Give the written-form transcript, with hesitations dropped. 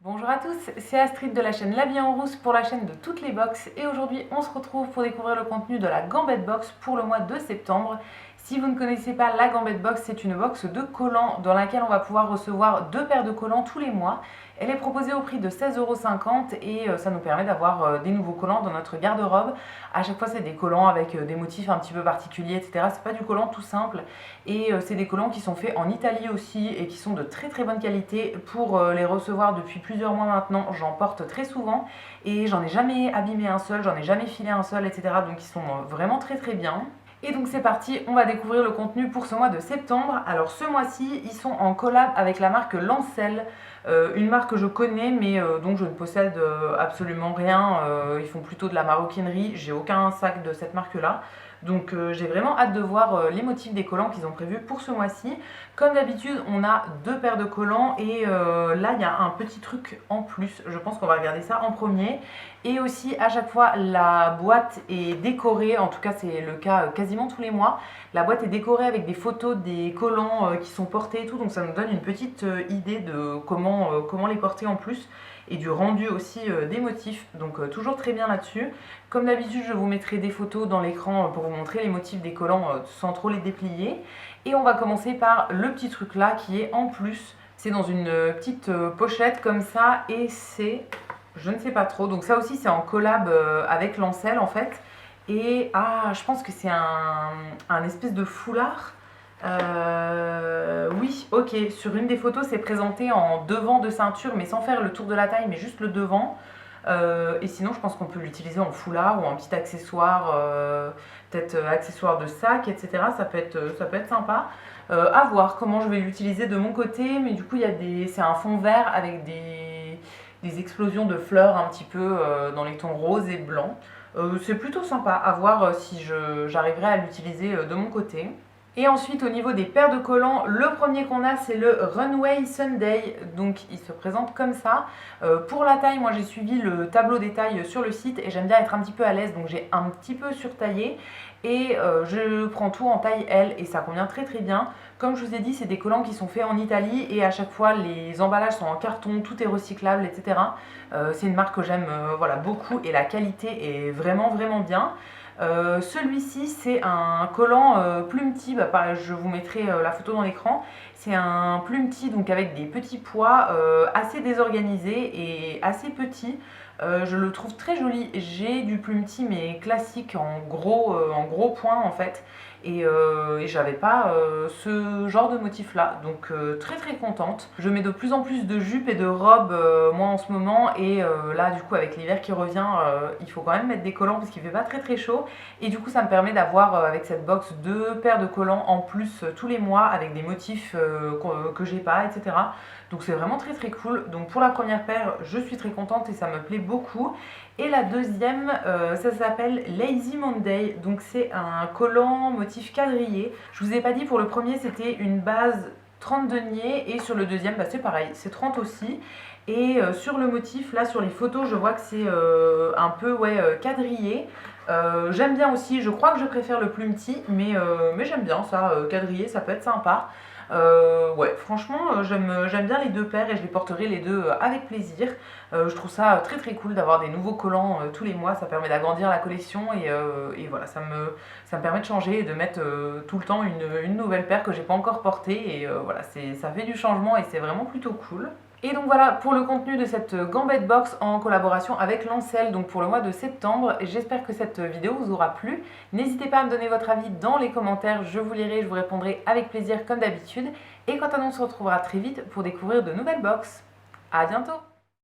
Bonjour à tous, c'est Astrid de la chaîne La Vie en Rousse pour la chaîne de toutes les box et aujourd'hui on se retrouve pour découvrir le contenu de la Gambette Box pour le mois de septembre. Si vous ne connaissez pas la Gambette Box, c'est une box de collants dans laquelle on va pouvoir recevoir 2 paires de collants tous les mois. Elle est proposée au prix de 16,50 € et ça nous permet d'avoir des nouveaux collants dans notre garde-robe. À chaque fois c'est des collants avec des motifs un petit peu particuliers, etc. C'est pas du collant tout simple et c'est des collants qui sont faits en Italie aussi et qui sont de très très bonne qualité. Pour les recevoir depuis plusieurs mois maintenant, j'en porte très souvent et j'en ai jamais abîmé un seul, j'en ai jamais filé un seul, etc. Donc ils sont vraiment très très bien. Et donc c'est parti, on va découvrir le contenu pour ce mois de septembre. Alors ce mois-ci, ils sont en collab avec la marque Lancel, une marque que je connais mais dont je ne possède absolument rien. Ils font plutôt de la maroquinerie, j'ai aucun sac de cette marque-là. Donc j'ai vraiment hâte de voir les motifs des collants qu'ils ont prévus pour ce mois-ci. Comme d'habitude, on a 2 paires de collants et là il y a un petit truc en plus. Je pense qu'on va regarder ça en premier. Et aussi à chaque fois la boîte est décorée, en tout cas c'est le cas quasiment tous les mois. La boîte est décorée avec des photos des collants qui sont portés et tout, donc ça nous donne une petite idée de comment les porter en plus et du rendu aussi des motifs, donc toujours très bien là-dessus. Comme d'habitude, je vous mettrai des photos dans l'écran pour vous montrer les motifs des collants sans trop les déplier. Et on va commencer par le petit truc là qui est en plus. C'est dans une petite pochette comme ça et c'est, je ne sais pas trop, donc ça aussi c'est en collab avec Lancel en fait. Et je pense que c'est un espèce de foulard. Oui, ok, sur une des photos c'est présenté en devant de ceinture mais sans faire le tour de la taille mais juste le devant. Et sinon je pense qu'on peut l'utiliser en foulard ou en petit accessoire, peut-être accessoire de sac, etc. Ça peut être sympa. À voir comment je vais l'utiliser de mon côté, mais du coup c'est un fond vert avec des explosions de fleurs un petit peu dans les tons roses et blancs. C'est plutôt sympa, à voir si j'arriverai à l'utiliser de mon côté. Et ensuite au niveau des paires de collants, le premier qu'on a c'est le Runway Sunday, donc il se présente comme ça. Pour la taille, moi j'ai suivi le tableau des tailles sur le site et j'aime bien être un petit peu à l'aise, donc j'ai un petit peu surtaillé et je prends tout en taille L et ça convient très très bien. Comme je vous ai dit, c'est des collants qui sont faits en Italie et à chaque fois les emballages sont en carton, tout est recyclable, etc. C'est une marque que j'aime voilà, beaucoup et la qualité est vraiment vraiment bien. Celui-ci c'est un collant plumetis, je vous mettrai la photo dans l'écran. C'est un plumetis donc avec des petits pois assez désorganisés et assez petits. Je le trouve très joli. J'ai du plumetis mais classique en gros point en fait. Et j'avais pas ce genre de motif là, donc très très contente. Je mets de plus en plus de jupes et de robes moi en ce moment et là du coup avec l'hiver qui revient il faut quand même mettre des collants parce qu'il fait pas très très chaud et du coup ça me permet d'avoir avec cette box 2 paires de collants en plus tous les mois avec des motifs que j'ai pas, etc. Donc c'est vraiment très très cool. Donc pour la première paire je suis très contente et ça me plaît beaucoup. Et la deuxième ça s'appelle Lazy Monday, donc c'est un collant motif quadrillé. Je vous ai pas dit, pour le premier c'était une base 30 deniers et sur le deuxième c'est pareil, c'est 30 aussi. Et sur le motif là sur les photos je vois que c'est un peu quadrillé. J'aime bien aussi, je crois que je préfère le plumetis mais j'aime bien ça, quadrillé ça peut être sympa. Ouais, franchement j'aime bien les 2 paires et je les porterai les 2 avec plaisir. Je trouve ça très très cool d'avoir des nouveaux collants tous les mois, ça permet d'agrandir la collection et voilà, ça me permet de changer et de mettre tout le temps une nouvelle paire que j'ai pas encore portée et voilà, ça fait du changement et c'est vraiment plutôt cool. Et donc voilà pour le contenu de cette Gambette Box en collaboration avec Lancel, donc pour le mois de septembre. J'espère que cette vidéo vous aura plu. N'hésitez pas à me donner votre avis dans les commentaires, je vous lirai, je vous répondrai avec plaisir comme d'habitude. Et quant à nous, on se retrouvera très vite pour découvrir de nouvelles box. A bientôt!